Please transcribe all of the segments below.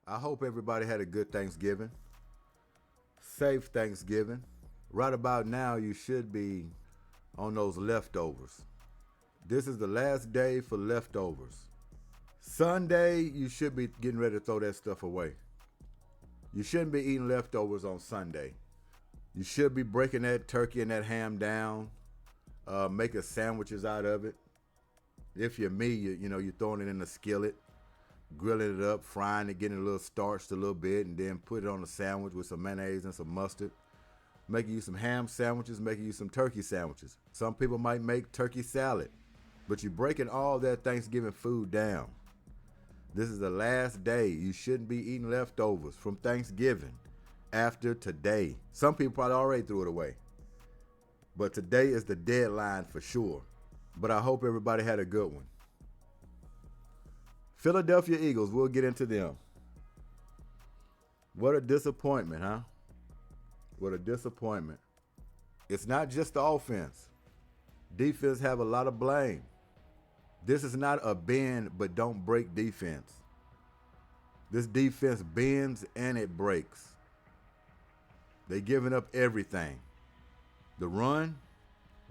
I hope everybody had a good Thanksgiving. Safe Thanksgiving. Right about now, you should be on those leftovers. This is the last day for leftovers. Sunday, you should be getting ready to throw that stuff away. You shouldn't be eating leftovers on Sunday. You should be breaking that turkey and that ham down, making sandwiches out of it. If you're me, you're throwing it in the skillet, grilling it up, frying it, getting a little starched a little bit, and then put it on a sandwich with some mayonnaise and some mustard. Making you some ham sandwiches, making you some turkey sandwiches. Some people might make turkey salad, but you're breaking all that Thanksgiving food down. This is the last day. You shouldn't be eating leftovers from Thanksgiving after today. Some people probably already threw it away, but today is the deadline for sure. But I hope everybody had a good one. Philadelphia Eagles, we'll get into them. What a disappointment, huh? What a disappointment. It's not just the offense. Defense have a lot of blame. This is not a bend but don't break defense. This defense bends and it breaks. They giving up everything. The run,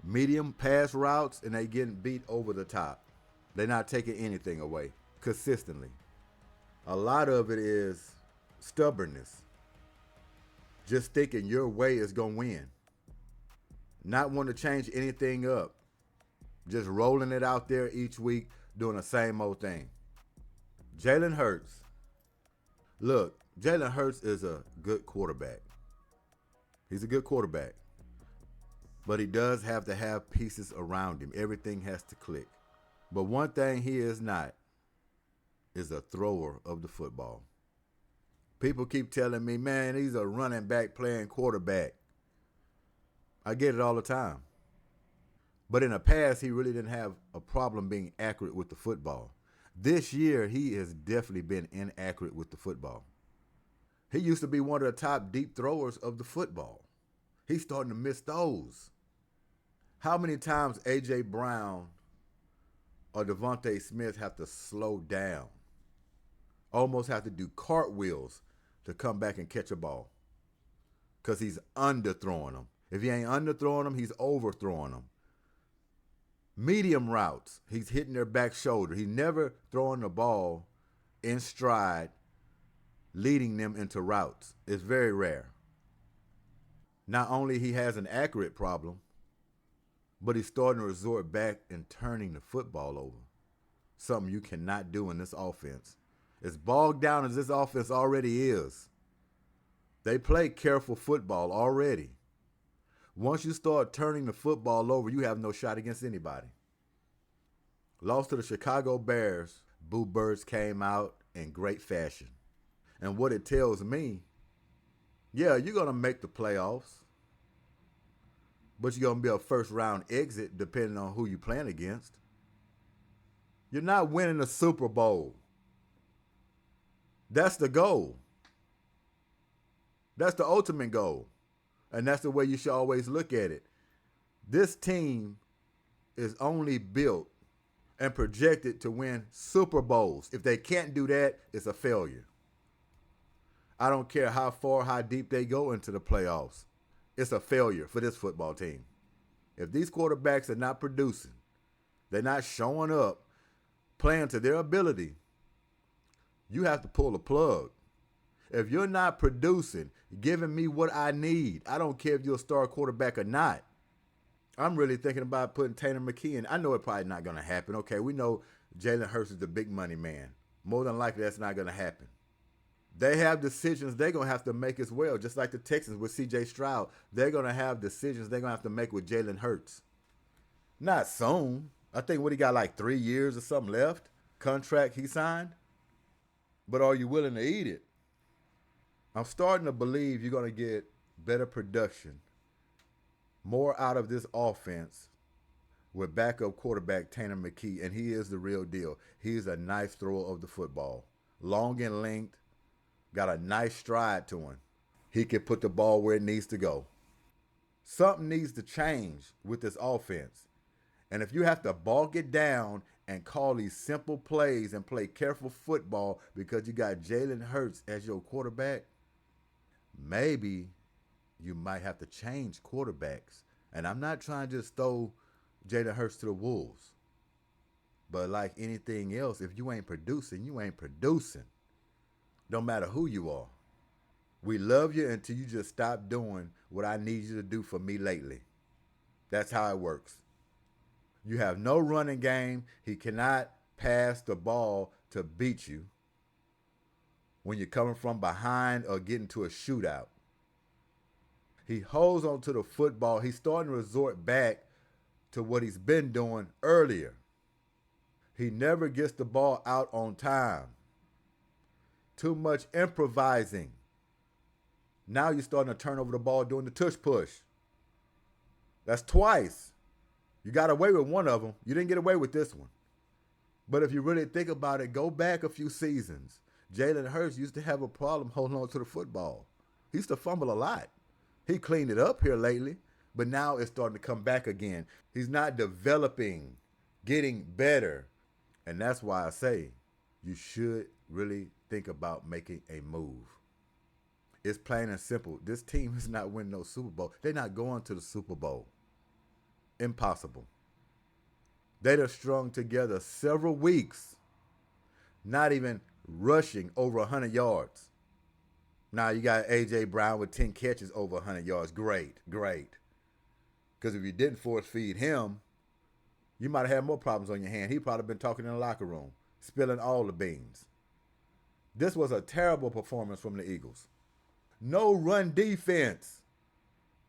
medium pass routes, and they getting beat over the top. They're not taking anything away consistently. A lot of it is stubbornness. Just thinking your way is going to win. Not wanting to change anything up. Just rolling it out there each week, doing the same old thing. Jalen Hurts. Look, Jalen Hurts is a good quarterback. He's a good quarterback. But he does have to have pieces around him. Everything has to click. But one thing he is not is a thrower of the football. People keep telling me, man, he's a running back playing quarterback. I get it all the time. But in the past, he really didn't have a problem being accurate with the football. This year, he has definitely been inaccurate with the football. He used to be one of the top deep throwers of the football. He's starting to miss those. How many times A.J. Brown or Devontae Smith have to slow down? Almost have to do cartwheels to come back and catch a ball. Because he's underthrowing them. If he ain't underthrowing them, he's overthrowing them. Medium routes, he's hitting their back shoulder. He's never throwing the ball in stride, leading them into routes. It's very rare. Not only he has an accurate problem, but he's starting to resort back and turning the football over. Something you cannot do in this offense. As bogged down as this offense already is, they play careful football already. Once you start turning the football over, you have no shot against anybody. Lost to the Chicago Bears, Boo Birds came out in great fashion. And what it tells me, yeah, you're going to make the playoffs, but you're going to be a first round exit depending on who you're playing against. You're not winning the Super Bowl. That's the goal. That's the ultimate goal. And that's the way you should always look at it. This team is only built and projected to win Super Bowls. If they can't do that, it's a failure. I don't care how far, how deep they go into the playoffs. It's a failure for this football team. If these quarterbacks are not producing, they're not showing up, playing to their ability, you have to pull the plug. If you're not producing, giving me what I need, I don't care if you're a star quarterback or not. I'm really thinking about putting Tanner McKee in. I know it's probably not going to happen. Okay, we know Jalen Hurts is the big money man. More than likely, that's not going to happen. They have decisions they're going to have to make as well, just like the Texans with C.J. Stroud. They're going to have decisions they're going to have to make with Jalen Hurts. Not soon. I think what he got, like 3 years or something left, contract he signed. But are you willing to eat it? I'm starting to believe you're going to get better production, more out of this offense with backup quarterback Tanner McKee, and he is the real deal. He's a nice thrower of the football. Long in length, got a nice stride to him. He can put the ball where it needs to go. Something needs to change with this offense. And if you have to bulk it down and call these simple plays and play careful football because you got Jalen Hurts as your quarterback, maybe you might have to change quarterbacks. And I'm not trying to just throw Jalen Hurts to the Wolves. But like anything else, if you ain't producing, you ain't producing. Don't matter who you are. We love you until you just stop doing what I need you to do for me lately. That's how it works. You have no running game. He cannot pass the ball to beat you when you're coming from behind or getting to a shootout. He holds on to the football. He's starting to resort back to what he's been doing earlier. He never gets the ball out on time. Too much improvising. Now you're starting to turn over the ball doing the tush push. That's twice. You got away with one of them. You didn't get away with this one. But if you really think about it, go back a few seasons. Jalen Hurts used to have a problem holding on to the football. He used to fumble a lot. He cleaned it up here lately, but now it's starting to come back again. He's not developing, getting better. And that's why I say you should really think about making a move. It's plain and simple. This team is not winning no Super Bowl. They're not going to the Super Bowl. Impossible. They'd have strung together several weeks, not even rushing over 100 yards. Now you got A.J. Brown with 10 catches over 100 yards. Great. Because if you didn't force feed him, you might have had more problems on your hand. He probably been talking in the locker room, spilling all the beans. This was a terrible performance from the Eagles. No run defense.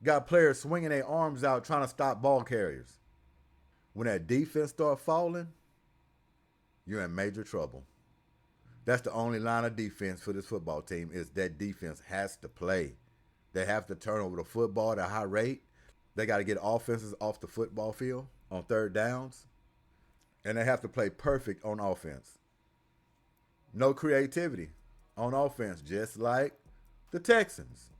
Got players swinging their arms out trying to stop ball carriers. When that defense start falling, you're in major trouble. That's the only line of defense for this football team is that defense has to play. They have to turn over the football at a high rate. They got to get offenses off the football field on third downs. And they have to play perfect on offense. No creativity on offense, just like the Texans.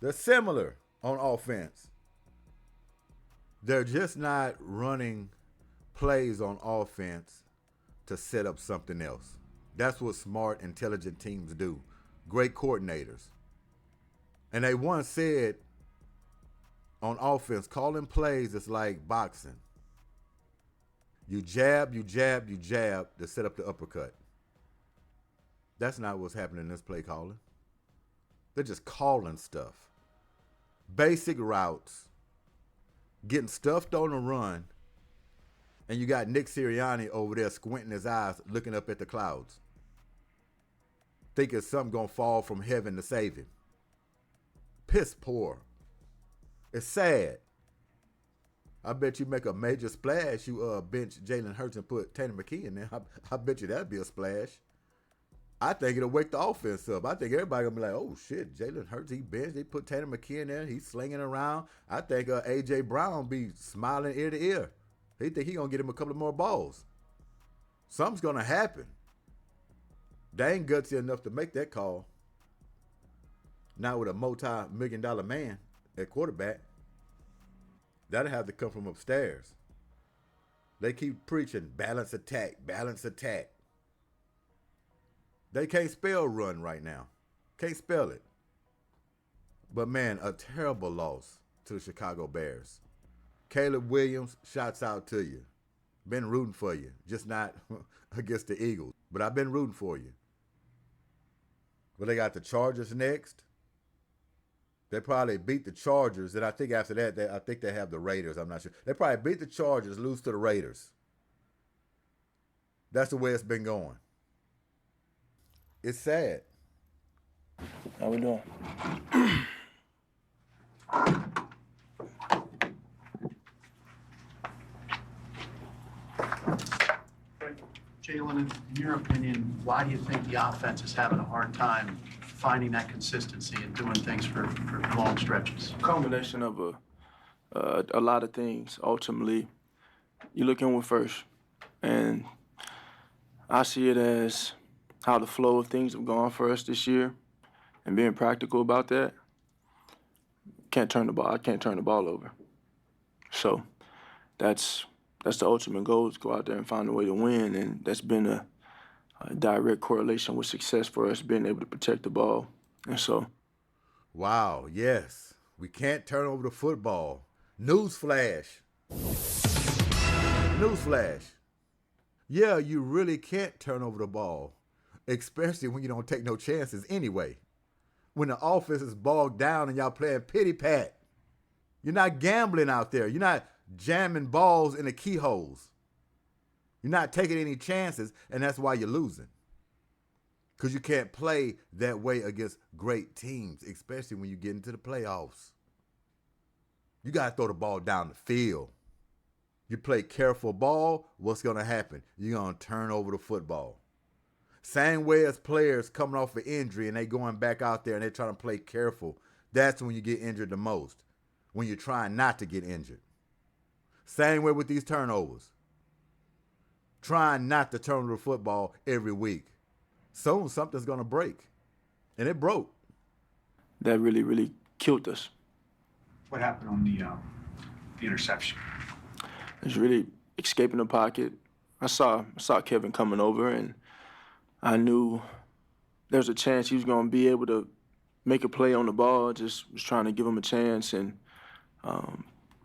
They're similar on offense. They're just not running plays on offense to set up something else. That's what smart, intelligent teams do. Great coordinators. And they once said on offense, calling plays is like boxing. You jab to set up the uppercut. That's not what's happening in this play calling. They're just calling stuff. Basic routes. Getting stuffed on the run. And you got Nick Sirianni over there squinting his eyes, looking up at the clouds. Thinking something gonna fall from heaven to save him. Piss poor. It's sad. I bet you make a major splash. You bench Jalen Hurts and put Tanner McKee in there. I bet you that'd be a splash. I think it'll wake the offense up. I think everybody gonna be like, oh shit, Jalen Hurts, he benched. They put Tanner McKee in there. He's slinging around. I think A.J. Brown be smiling ear to ear. He think he gonna get him a couple of more balls. Something's gonna happen. They ain't gutsy enough to make that call. Not with a multi-million-dollar man at quarterback. That'll have to come from upstairs. They keep preaching balance attack. They can't spell run right now. Can't spell it. But man, a terrible loss to the Chicago Bears. Caleb Williams, shouts out to you. Been rooting for you. Just not against the Eagles. But I've been rooting for you. But they got the Chargers next. They probably beat the Chargers. And I think after that, I think they have the Raiders. I'm not sure. They probably beat the Chargers, lose to the Raiders. That's the way it's been going. It's sad. How we doing? Jalen, in your opinion, why do you think the offense is having a hard time finding that consistency and doing things for long stretches? Combination of a lot of things. Ultimately, you look inward first, and I see it as how the flow of things have gone for us this year, and being practical about that. I can't turn the ball over. So that's that's the ultimate goal, is go out there and find a way to win, and that's been a direct correlation with success for us, being able to protect the ball. And so, Wow, yes. We can't turn over the football. Newsflash. Newsflash. Yeah, you really can't turn over the ball, especially when you don't take no chances anyway. When the offense is bogged down and y'all playing pity pat. You're not gambling out there. You're not jamming balls in the keyholes. You're not taking any chances, and that's why you're losing. Because you can't play that way against great teams, especially when you get into the playoffs. You got to throw the ball down the field. You play careful ball, what's going to happen? You're going to turn over the football. Same way as players coming off an injury and they going back out there and they're trying to play careful. That's when you get injured the most, when you're trying not to get injured. Same way with these turnovers. Trying not to turn over the football every week. Soon something's going to break. And it broke. that really, really killed us. What happened on the interception? It's really escaping the pocket. I saw Kevin coming over, and I knew there was a chance he was going to be able to make a play on the ball. Just was trying to give him a chance and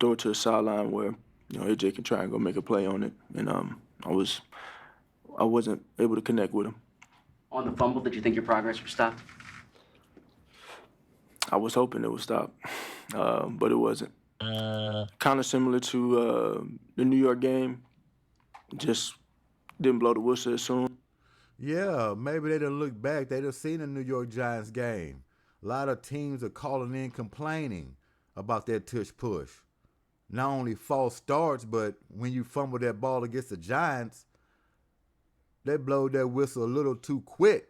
throw it to the sideline where AJ can try and go make a play on it. And I wasn't able to connect with him. On the fumble, did you think your progress was stopped? I was hoping it would stop, but it wasn't. Kind of similar to the New York game, just didn't blow the whistle as soon. Yeah, maybe they done look back. They done seen the New York Giants game. A lot of teams are calling in complaining about that tush push. Not only false starts, but when you fumble that ball against the Giants, they blow that whistle a little too quick.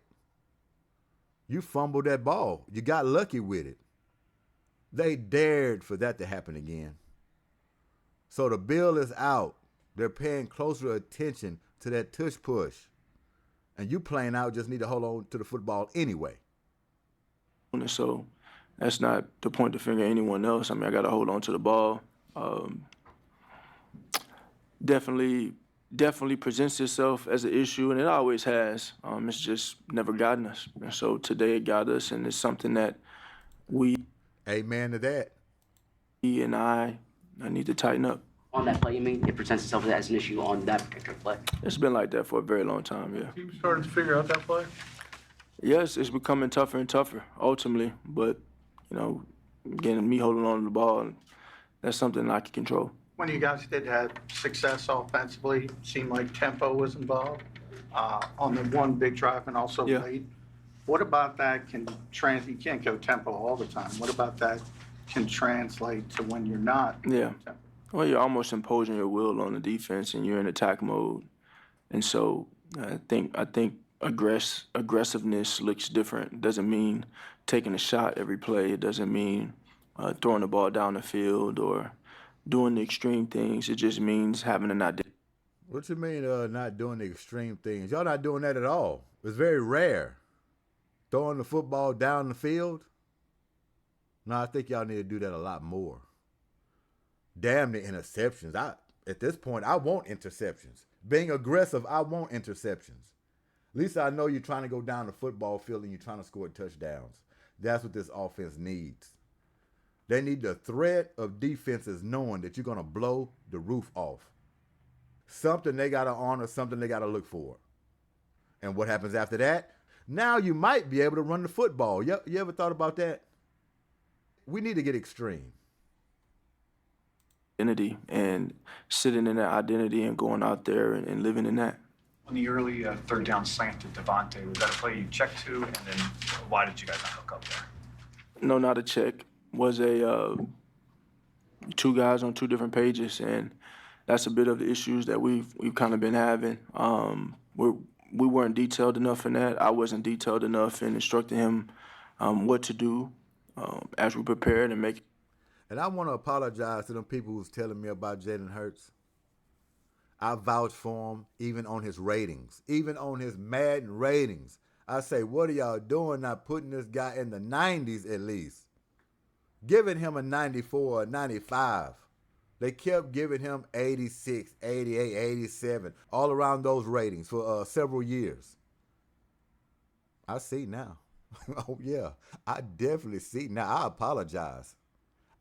You fumbled that ball. You got lucky with it. They dared for that to happen again. So the bill is out. They're paying closer attention to that tush push. And you playing out just need to hold on to the football anyway. And so that's not to point the finger at anyone else. I mean, I got to hold on to the ball. Definitely presents itself as an issue, and it always has. It's just never gotten us. And so today it got us, and it's something that Amen to that. he and I need to tighten up. On that play, you mean? It presents itself as an issue on that particular play? It's been like that for a very long time, yeah. You started to figure out that play? Yes, it's becoming tougher and tougher, ultimately. But, again, me holding on to the ball, that's something I can control. When you guys did have success offensively, seemed like tempo was involved on the one big drive and also Yeah. late. What about that can you can't go tempo all the time. What about that can translate to when you're not? Yeah. Tempo? Well, you're almost imposing your will on the defense, and you're in attack mode. And so I think aggressiveness looks different. It doesn't mean taking a shot every play. It doesn't mean throwing the ball down the field or doing the extreme things. It just means having an identity. What you mean not doing the extreme things? Y'all not doing that at all. It's very rare. Throwing the football down the field? No, I think y'all need to do that a lot more. Damn the interceptions. At this point, I want interceptions. Being aggressive, I want interceptions. At least I know you're trying to go down the football field and you're trying to score touchdowns. That's what this offense needs. They need the threat of defenses knowing that you're going to blow the roof off. Something they got to honor, something they got to look for. And what happens after that? Now you might be able to run the football. You ever thought about that? We need to get extreme. Identity and sitting in that identity and going out there and living in that. On the early third down slant to Devontae, was that a play you checked to, and then why did you guys not hook up there? No, not a check. Was a two guys on two different pages, and that's a bit of the issues that we've kind of been having. We weren't detailed enough in that. I wasn't detailed enough in instructing him what to do as we prepared and make. And I want to apologize to them people who's telling me about Jalen Hurts. I vouch for him even on his ratings, even on his Madden ratings. I say, what are y'all doing not putting this guy in the 90s at least? Giving him a 94 or 95. They kept giving him 86, 88, 87, all around those ratings for several years. I see now. Oh, yeah. I definitely see now. I apologize.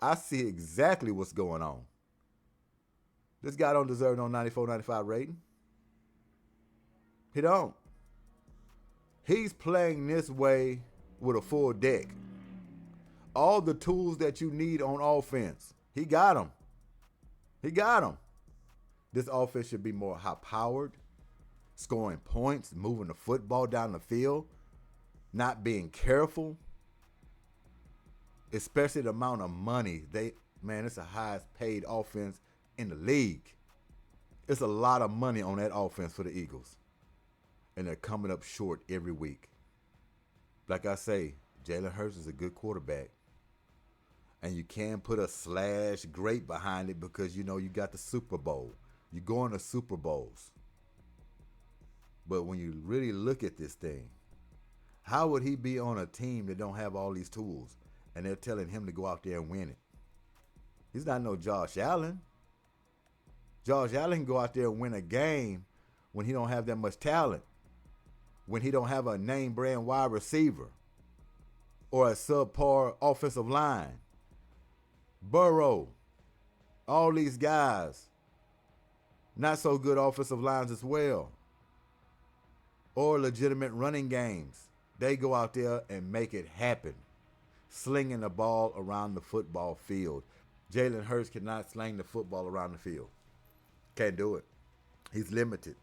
I see exactly what's going on. This guy don't deserve no 94, 95 rating. He don't. He's playing this way with a full deck. All the tools that you need on offense, he got them. He got them. This offense should be more high-powered, scoring points, moving the football down the field, not being careful, especially the amount of money. It's the highest paid offense in the league. It's a lot of money on that offense for the Eagles. And they're coming up short every week. Like I say, Jalen Hurts is a good quarterback. And you can put a / great behind it because you know you got the Super Bowl. You're going to Super Bowls. But when you really look at this thing, how would he be on a team that don't have all these tools and they're telling him to go out there and win it? He's not no Josh Allen. Josh Allen can go out there and win a game when he don't have that much talent, when he don't have a name brand wide receiver or a subpar offensive line. Burrow, all these guys, not so good offensive lines as well, or legitimate running games. They go out there and make it happen, slinging the ball around the football field. Jalen Hurts cannot sling the football around the field. Can't do it. He's limited.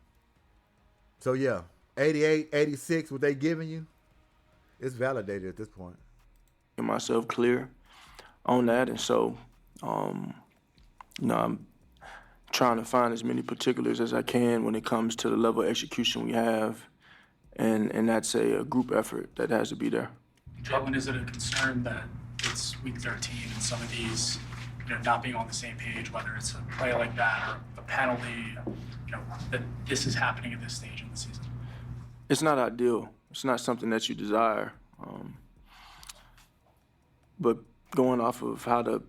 So, yeah, 88, 86, what they giving you, it's validated at this point. Myself clear on that, and so, I'm trying to find as many particulars as I can when it comes to the level of execution we have, and that's a group effort that has to be there. Jalen, is it a concern that it's week 13 and some of these, not being on the same page, whether it's a play like that or a penalty, that this is happening at this stage in the season? It's not ideal. It's not something that you desire. But going off of how the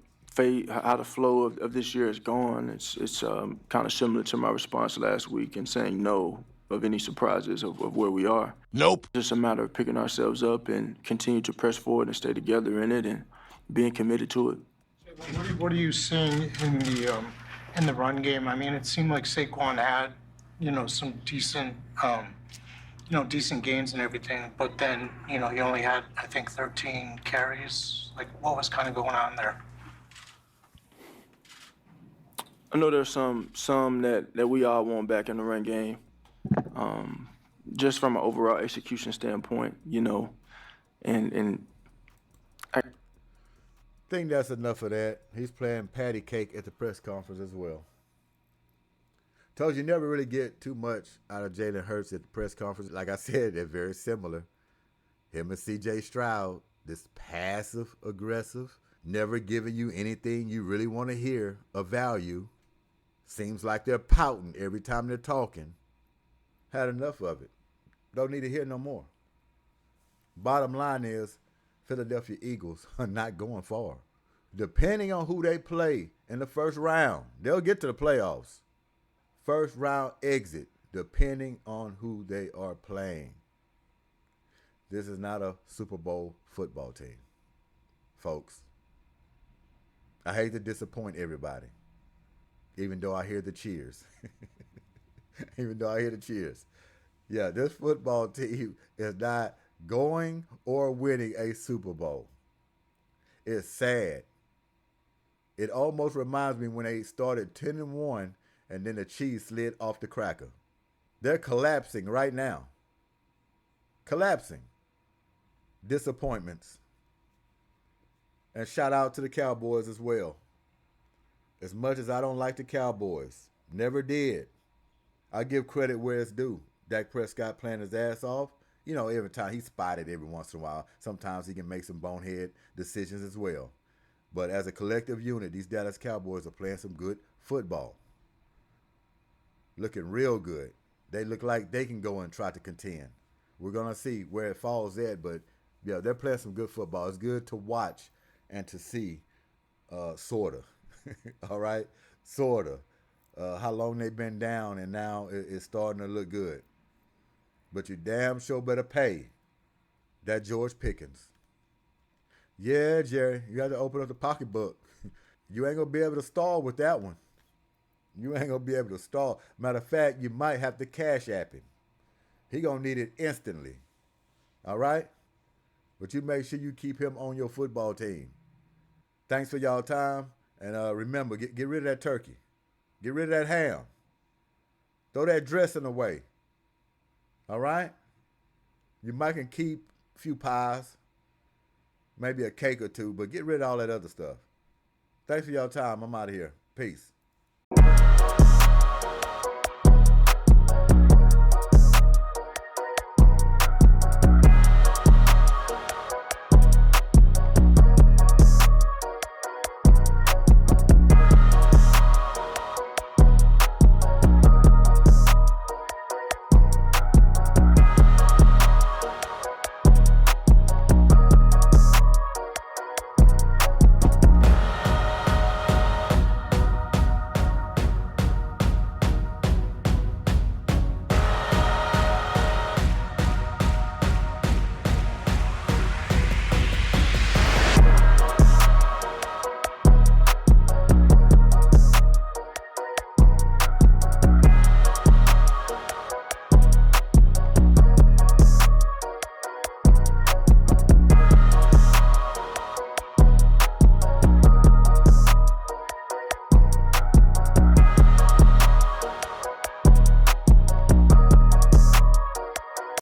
flow of this year is gone, it's kind of similar to my response last week and saying no of any surprises of where we are. Nope. It's just a matter of picking ourselves up and continue to press forward and stay together in it and being committed to it. What are you seeing in the run game? I mean, it seemed like Saquon had, some decent, decent gains and everything, but then, he only had, I think, 13 carries. Like, what was kind of going on there? I know there's some that we all want back in the run game. Just from an overall execution standpoint, and I think that's enough of that. He's playing patty cake at the press conference as well. Told you never really get too much out of Jalen Hurts at the press conference. Like I said, they're very similar. Him and C.J. Stroud, this passive aggressive, never giving you anything you really want to hear of value. Seems like they're pouting every time they're talking. Had enough of it. Don't need to hear no more. Bottom line is, Philadelphia Eagles are not going far. Depending on who they play in the first round, they'll get to the playoffs. First round exit, depending on who they are playing. This is not a Super Bowl football team, folks. I hate to disappoint everybody, even though I hear the cheers. Yeah, this football team is not going or winning a Super Bowl. It's sad. It almost reminds me when they started 10-1 and then the cheese slid off the cracker. They're collapsing right now. Collapsing. Disappointments. And shout out to the Cowboys as well. As much as I don't like the Cowboys, never did, I give credit where it's due. Dak Prescott playing his ass off. Every time he's spotted every once in a while. Sometimes he can make some bonehead decisions as well. But as a collective unit, these Dallas Cowboys are playing some good football. Looking real good. They look like they can go and try to contend. We're going to see where it falls at, but yeah, they're playing some good football. It's good to watch and to see, sort of. All right? sorta. How long they been down, and now it's starting to look good. But you damn sure better pay that George Pickens. Yeah, Jerry, you got to open up the pocketbook. You ain't gonna be able to stall with that one. You ain't gonna be able to stall. Matter of fact, you might have to cash app him. He gonna need it instantly. All right? But you make sure you keep him on your football team. Thanks for y'all time. And remember, get rid of that turkey. Get rid of that ham. Throw that dressing away. All right? You might can keep a few pies, maybe a cake or two, but get rid of all that other stuff. Thanks for y'all time. I'm out of here. Peace.